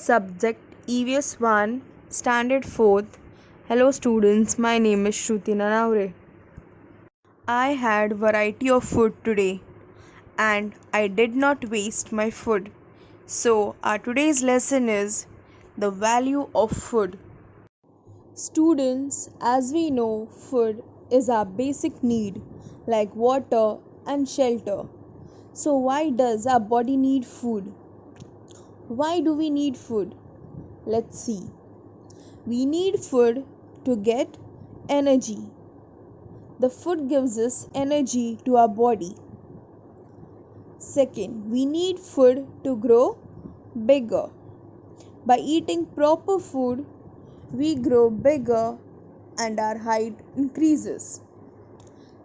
Subject EVS-1, Standard 4th. Hello students, my name is Shruti Nanaware. I had variety of food today and I did not waste my food. So our today's lesson is the value of food. Students, as we know, food is our basic need like water and shelter. So why does our body need food? Why do we need food? Let's see. We need food to get energy. The food gives us energy to our body. Second, we need food to grow bigger. By eating proper food, we grow bigger and our height increases.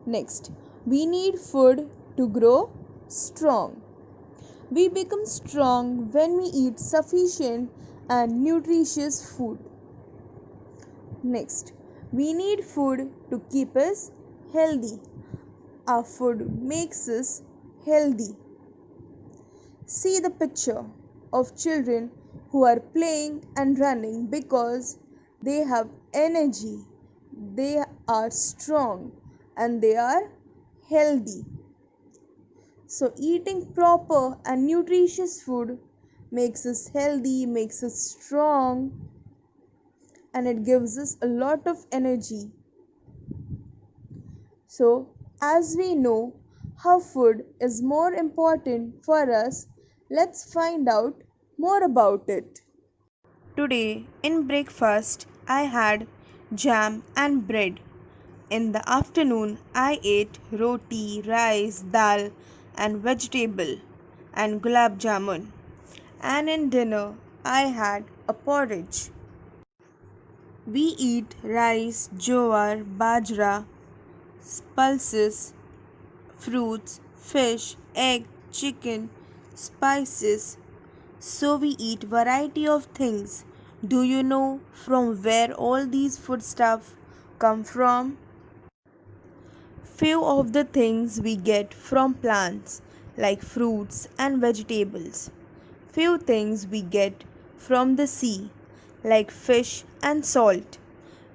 Next, we need food to grow strong. We become strong when we eat sufficient and nutritious food. Next, we need food to keep us healthy. Our food makes us healthy. See the picture of children who are playing and running because they have energy, they are strong, and they are healthy. So, eating proper and nutritious food makes us healthy, makes us strong, and it gives us a lot of energy. So, as we know how food is more important for us, let's find out more about it. Today, in breakfast, I had jam and bread. In the afternoon, I ate roti, rice, dal, and vegetable, and gulab jamun. And in dinner, I had a porridge. We eat rice, jowar, bajra, pulses, fruits, fish, egg, chicken, spices. So we eat variety of things. Do you know from where all these food stuff come from? Few of the things we get from plants like fruits and vegetables. Few things we get from the sea like fish and salt.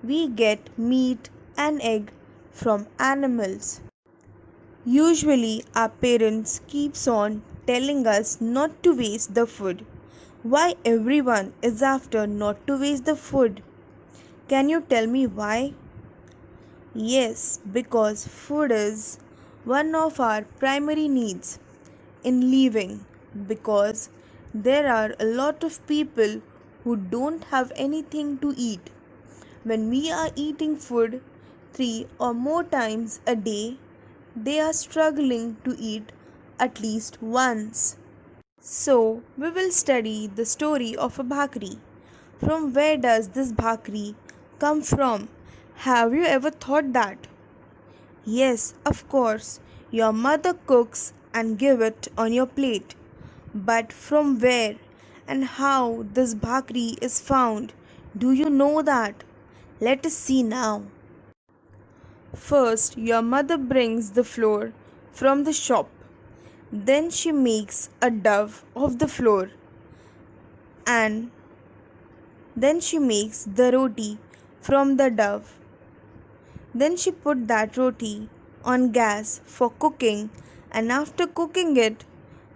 We get meat and egg from animals. Usually our parents keeps on telling us not to waste the food. Why everyone is after not to waste the food? Can you tell me why? Yes, because food is one of our primary needs in living because there are a lot of people who don't have anything to eat. When we are eating food 3 or more times a day, they are struggling to eat at least once. So, we will study the story of a bhakri. From where does this bhakri come from? Have you ever thought that? Yes, of course, your mother cooks and give it on your plate. But from where and how this bhakri is found? Do you know that? Let us see now. First, your mother brings the flour from the shop. Then she makes a dough of the flour and then she makes the roti from the dough. Then she put that roti on gas for cooking and after cooking it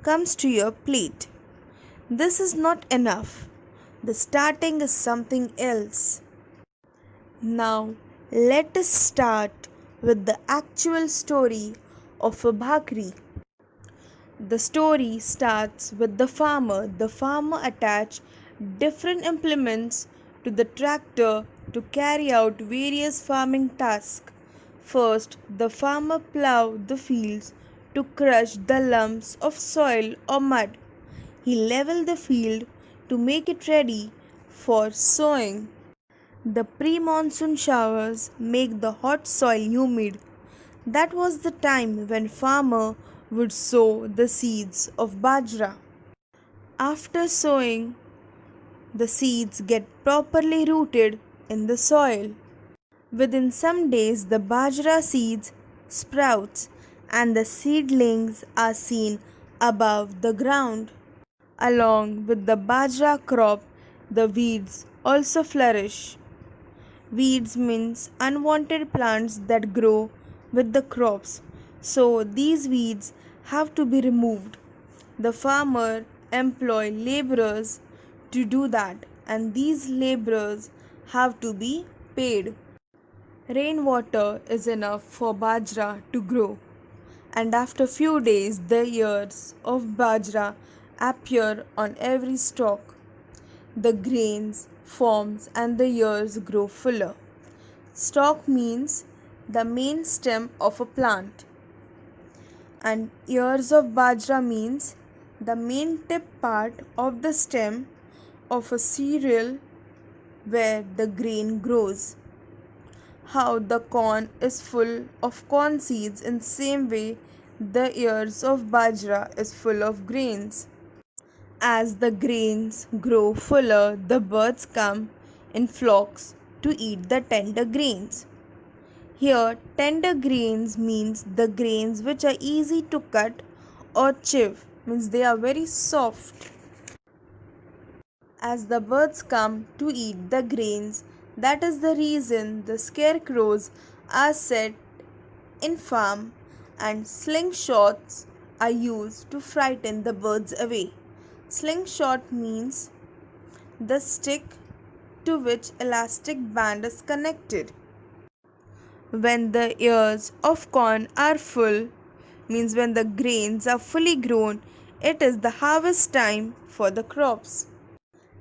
comes to your plate. This is not enough. The starting is something else. Now let us start with the actual story of a bhakri. The story starts with the farmer. The farmer attached different implements to the tractor to carry out various farming tasks. First, the farmer plowed the fields to crush the lumps of soil or mud. He leveled the field to make it ready for sowing. The pre-monsoon showers make the hot soil humid. That was the time when farmer would sow the seeds of bajra. After sowing, the seeds get properly rooted in the soil. Within some days the bajra seeds sprouts and the seedlings are seen above the ground. Along with the bajra crop, The weeds also flourish. Weeds means unwanted plants that grow with the crops. So these weeds have to be removed. The farmer employ laborers to do that, and these laborers have to be paid. Rainwater is enough for bajra to grow, and after few days the ears of bajra appear on every stalk. The grains forms and the ears grow fuller. Stalk means the main stem of a plant, and ears of bajra means the main tip part of the stem of a cereal where the grain grows. How the corn is full of corn seeds, in same way the ears of bajra is full of grains. As the grains grow fuller, the birds come in flocks to eat the tender grains. Here, tender grains means the grains which are easy to cut or chew, means they are very soft. As the birds come to eat the grains, that is the reason the scarecrows are set in farm and slingshots are used to frighten the birds away. Slingshot means the stick to which elastic band is connected. When the ears of corn are full, means when the grains are fully grown, it is the harvest time for the crops.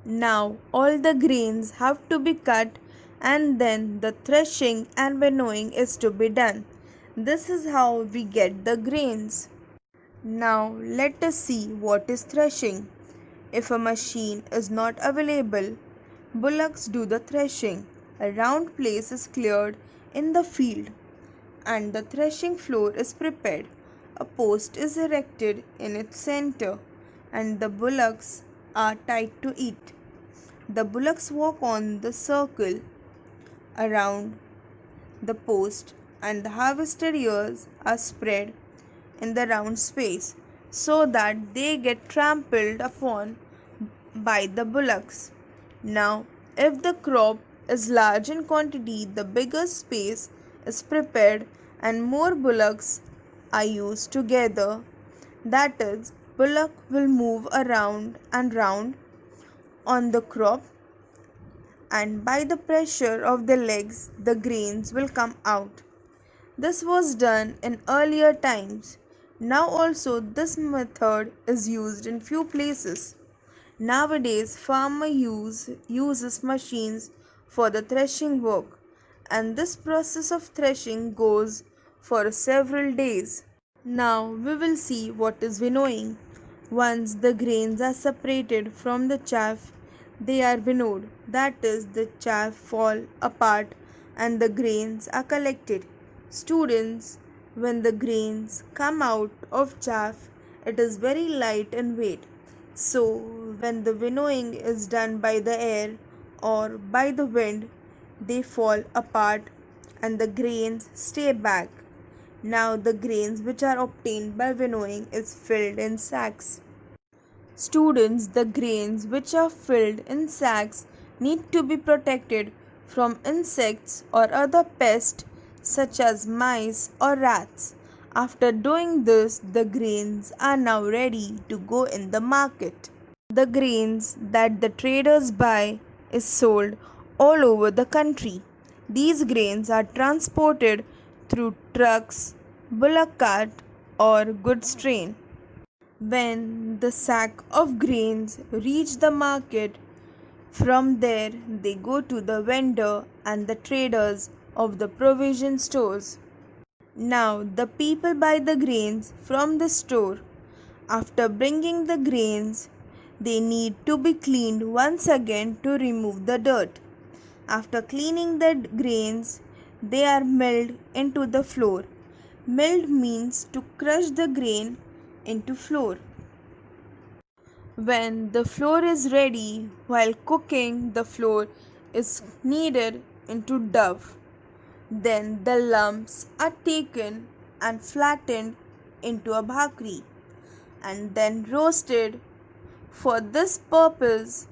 Now all the grains have to be cut and then the threshing and winnowing is to be done. This is how we get the grains. Now let us see what is threshing. If a machine is not available, bullocks do the threshing. A round place is cleared in the field and the threshing floor is prepared. A post is erected in its center and the bullocks are tied to it. The bullocks walk on the circle around the post and the harvested ears are spread in the round space so that they get trampled upon by the bullocks. Now, if the crop is large in quantity, the bigger space is prepared and more bullocks are used together. That is, bullock will move around and round on the crop, and by the pressure of the legs, the grains will come out. This was done in earlier times. Now also this method is used in few places. Nowadays farmer uses machines for the threshing work, and this process of threshing goes for several days. Now we will see what is winnowing. Once the grains are separated from the chaff, they are winnowed. That is, the chaff fall apart and the grains are collected. Students, when the grains come out of chaff, it is very light in weight. So, when the winnowing is done by the air or by the wind, they fall apart and the grains stay back. Now, the grains which are obtained by winnowing is filled in sacks. Students, the grains which are filled in sacks need to be protected from insects or other pests such as mice or rats. After doing this, the grains are now ready to go in the market. The grains that the traders buy is sold all over the country. These grains are transported through trucks, bullock cart or goods train. When the sack of grains reach the market, from there they go to the vendor and the traders of the provision stores. Now the people buy the grains from the store. After bringing the grains, they need to be cleaned once again to remove the dirt. After cleaning the grains, they are milled into the flour. Milled means to crush the grain into flour. When the flour is ready, while cooking, the flour is kneaded into dough. Then the lumps are taken and flattened into a bhakri and then roasted. For this purpose,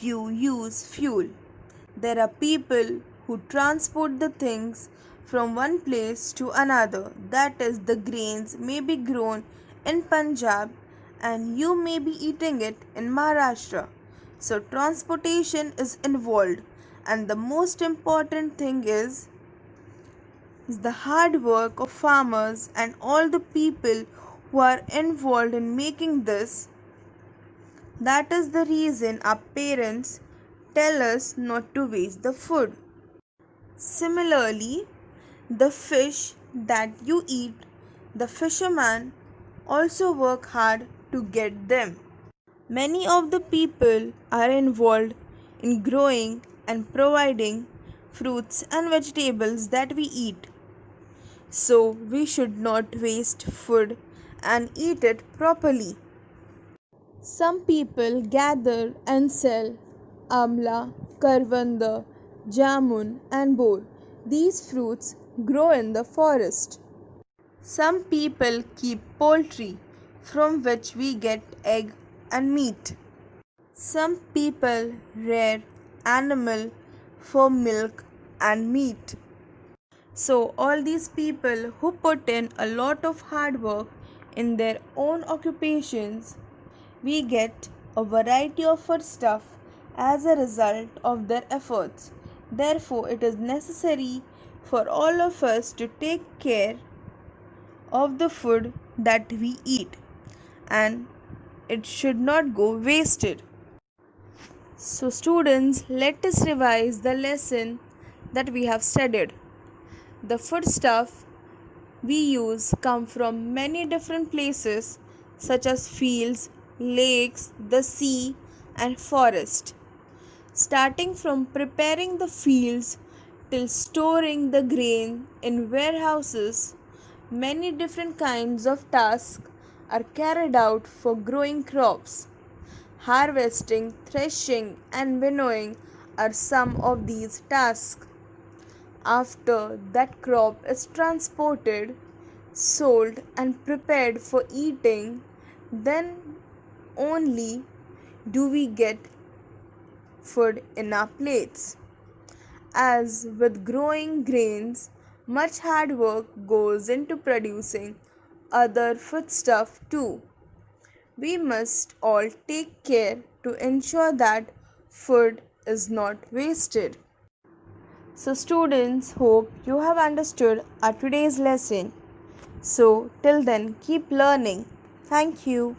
you use fuel. There are people who transport the things from one place to another. That is, the grains may be grown in Punjab and you may be eating it in Maharashtra. So, transportation is involved, and the most important thing is the hard work of farmers and all the people who are involved in making this. That is the reason our parents tell us not to waste the food. Similarly, the fish that you eat, the fishermen also work hard to get them. Many of the people are involved in growing and providing fruits and vegetables that we eat. So, we should not waste food and eat it properly. Some people gather and sell amla, karvanda, jamun, and bor. These fruits grow in the forest. Some people keep poultry from which we get egg and meat. Some people rear animal for milk and meat. So, all these people who put in a lot of hard work in their own occupations, we get a variety of food stuff as a result of their efforts. Therefore, it is necessary for all of us to take care of the food that we eat, and it should not go wasted. So, students, let us revise the lesson that we have studied. The food stuff we use come from many different places such as fields, lakes, the sea, and forest. Starting from preparing the fields till storing the grain in warehouses, many different kinds of tasks are carried out for growing crops. Harvesting, threshing, and winnowing are some of these tasks. After that crop is transported, sold, and prepared for eating, then only do we get food in our plates. As with growing grains, much hard work goes into producing other foodstuff too. We must all take care to ensure that food is not wasted. So, students, hope you have understood our today's lesson. So, till then, keep learning. Thank you.